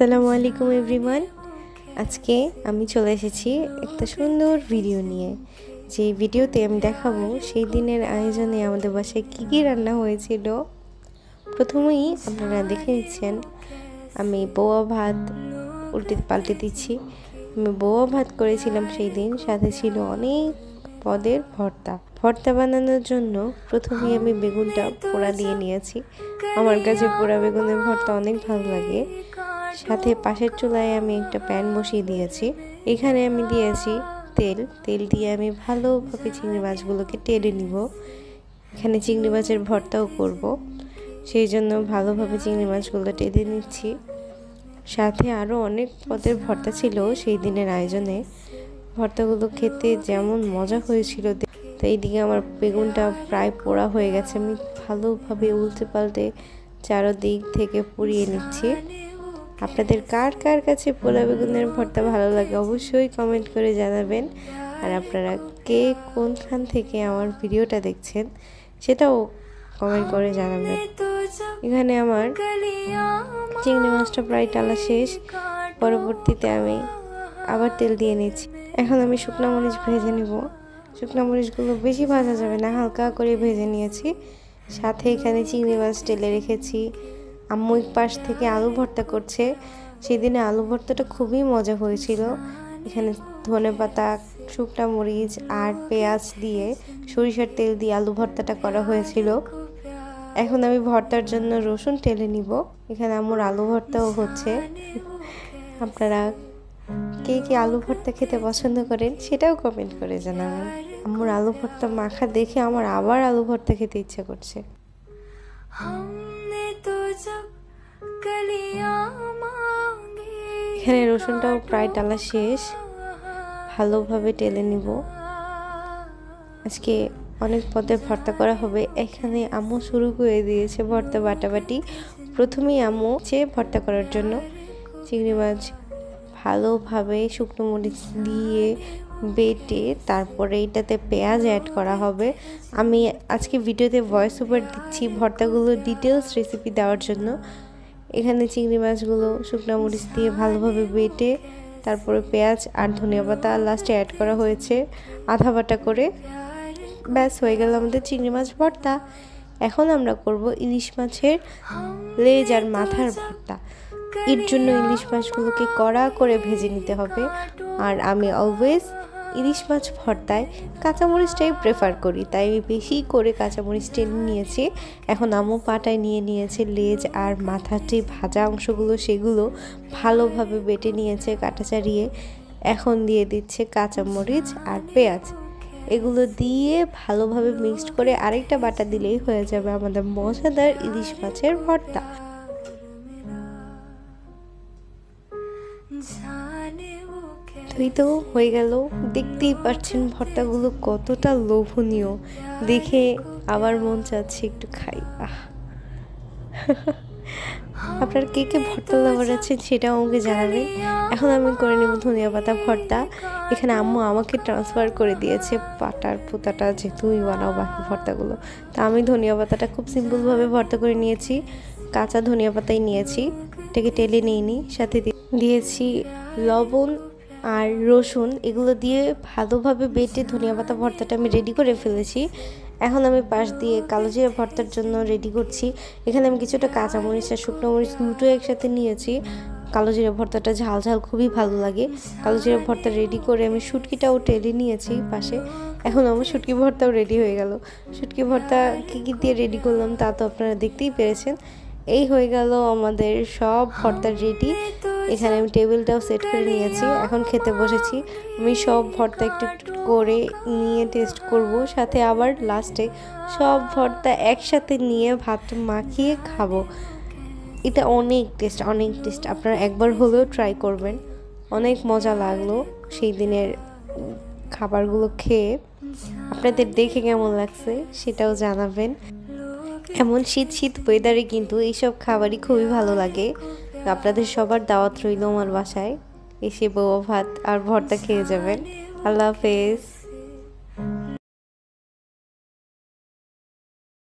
আসসালামু আলাইকুম এভরিওয়ান। আজকে আমি চলে এসেছি একটা সুন্দর ভিডিও নিয়ে। যে ভিডিওতে আমি দেখাবো সেই দিনের আয়োজনে আমাদের বাসায় কী কী রান্না হয়েছিল। প্রথমেই আপনারা দেখে নিচ্ছেন আমি বউয়া ভাত উল্টে পাল্টে দিচ্ছি। আমি বউয়া ভাত করেছিলাম সেই দিন, সাথে ছিল অনেক পদের ভর্তা বানানোর জন্য প্রথমেই আমি বেগুনটা পোড়া দিয়ে নিয়েছি। আমার কাছে পোড়া বেগুনের ভর্তা অনেক ভালো লাগে। সাথে পাশের চুলায় আমি একটা প্যান বসিয়ে দিয়েছি। এখানে আমি দিয়েছি তেল দিয়ে আমি ভালোভাবে চিংড়ি মাছগুলোকে টেলে নিব। এখানে চিংড়ি মাছের ভর্তাও করব, সেই জন্য ভালোভাবে চিংড়ি মাছগুলো টেলে নিচ্ছি। সাথে আরও অনেক পদের ভর্তা ছিল সেই দিনের আয়োজনে। ভর্তাগুলো খেতে যেমন মজা হয়েছিল, তো এইদিকে আমার বেগুনটা প্রায় পোড়া হয়ে গেছে। আমি ভালোভাবে উল্টে পাল্টে চারদিক থেকে পুড়িয়ে নিচ্ছি। আপনাদের কার কার কাছে পোড়া বেগুনের ভর্তা ভালো লাগে অবশ্যই কমেন্ট করে জানাবেন। আর আপনারা কে কোনখান থেকে আমার ভিডিওটা দেখছেন সেটাও কমেন্ট করে জানাবেন। এখানে আমার চিংড়ি মাছটা প্রায় টালা শেষ। পরবর্তীতে আমি আবার তেল দিয়ে নিচ্ছি। এখন আমি শুকনো মরিচ ভেজে নিব। শুকনো মরিচগুলো বেশি ভাজা যাবে না, হালকা করে ভেজে নিয়েছি। সাথে এখানে চিংড়ি মাছ টেলে রেখেছি। আম্মু এক পাশ থেকে আলু ভর্তা করছে। সেদিনে আলু ভর্তাটা খুবই মজা হয়েছিল। এখানে ধনেপাতা, শুকনো মরিচ আর পেঁয়াজ দিয়ে সরিষার তেল দিয়ে আলু ভর্তাটা করা হয়েছিল। এখন আমি ভর্তার জন্য রসুন টেলে নিব। এখানে আম্মুর আলু ভর্তাও হচ্ছে। আপনারা কে কে আলু ভর্তা খেতে পছন্দ করেন সেটাও কমেন্ট করে জানাবেন। আম্মুর আলু ভর্তা মাখা দেখে আমার আবার আলু ভর্তা খেতে ইচ্ছা করছে। এখানে রসুনটাও প্রায় টালা শেষ, ভালোভাবে টেলে নিব। আজকে অনেক পদের ভর্তা করা হবে। এখানে আম্মু শুরু করে দিয়েছে ভর্তা বাটাবাটি। প্রথমেই আম্মু ভর্তা করার জন্য চিংড়ি মাছ ভালোভাবে শুকনো মরিচ দিয়ে বেটে তারপরে এটাতে পেঁয়াজ অ্যাড করা হবে। আমি আজকে ভিডিওতে ভয়েস ওভার দিচ্ছি ভর্তাগুলো ডিটেলস রেসিপি দেওয়ার জন্য। এখানে চিংড়ি মাছগুলো শুকনো মরিচ দিয়ে ভালোভাবে বেটে তারপরে পেঁয়াজ আর ধনিয়া পাতা লাস্টে অ্যাড করা হয়েছে আধা বাটা করে। ব্যাস হয়ে গেল আমাদের চিংড়ি মাছ ভর্তা। এখন আমরা করব ইলিশ মাছের লেজ আর মাথার ভর্তা। এর জন্য ইলিশ মাছগুলোকে কড়া করে ভেজে নিতে হবে। আর আমি অলওয়েজ ইলিশ মাছ ভর্তায় কাঁচামরিচটাই প্রেফার করি, তাই বেশি করে কাঁচামরিচ টেনে নিয়েছি। এখন আম্মু পাটায় নিয়ে নিয়েছে লেজ আর মাথার যে ভাজা অংশগুলো সেগুলো ভালোভাবে বেটে নিয়েছে কাটা চাড়িয়ে। এখন দিয়ে দিচ্ছে কাঁচামরিচ আর পেঁয়াজ। এগুলো দিয়ে ভালোভাবে মিক্সড করে আরেকটা বাটা দিলেই হয়ে যাবে আমাদের মজাদার ইলিশ মাছের ভর্তা। তো হয়ে গেল। দেখতেই পাচ্ছেন ভর্তাগুলো কতটা লোভনীয়, দেখে আবার মন চাচ্ছে একটু খাই। আপনার কে কে ভর্তা লাভার আছেন সেটাও আমাকে জানাবেন। এখন আমি করে নেব ধনিয়া পাতা ভর্তা। এখানে আম্মু আমাকে ট্রান্সফার করে দিয়েছে পাটার পুতাটা, যে তুমি বানাও বাকি ভর্তাগুলো। তা আমি ধনিয়া পাতাটা খুব সিম্পলভাবে ভর্তা করে নিয়েছি। কাঁচা ধনিয়া পাতাই নিয়েছি, এটাকে টেলে নিইনি। সাথে দিয়েছি লবণ আর রসুন, এগুলো দিয়ে ভালোভাবে বেটে ধনিয়া পাতা ভর্তাটা আমি রেডি করে ফেলেছি। এখন আমি পাশ দিয়ে কালো জিরা ভর্তার জন্য রেডি করছি। এখানে আমি কিছুটা কাঁচামরিচ আর শুকনো মরিচ দুটো একসাথে নিয়েছি। কালো জিরা ভর্তাটা ঝাল ঝাল খুবই ভালো লাগে। কালো জিরা ভর্তা রেডি করে আমি শুটকিটাও টেলে নিয়েছি পাশে। এখন আমার শুটকি ভর্তাও রেডি হয়ে গেল। শুটকি ভর্তা কী কী দিয়ে রেডি করলাম তা তো আপনারা দেখতেই পেরেছেন। এই হয়ে গেল আমাদের সব ভর্তা রেডি। এখানে আমি টেবিলটাও সেট করে নিয়েছি। এখন খেতে বসেছি। আমি সব ভর্তা একটু একটু করে নিয়ে টেস্ট করব, সাথে আবার লাস্টে সব ভর্তা একসাথে নিয়ে ভাত মাখিয়ে খাবো। এটা অনেক টেস্ট। আপনারা একবার হলেও ট্রাই করবেন। অনেক মজা লাগলো সেই দিনের খাবারগুলো খেয়ে। আপনাদের দেখে কেমন লাগছে সেটাও জানাবেন। এমন শীত ওয়েদারে কিন্তু এইসব খাবারই খুবই ভালো লাগে। আপনাদের সবার দাওয়াত রইল আমার বাসায়, এসে বউয়া ভাত আর ভর্তা খেয়ে যাবেন। আল্লাহ হাফেজ।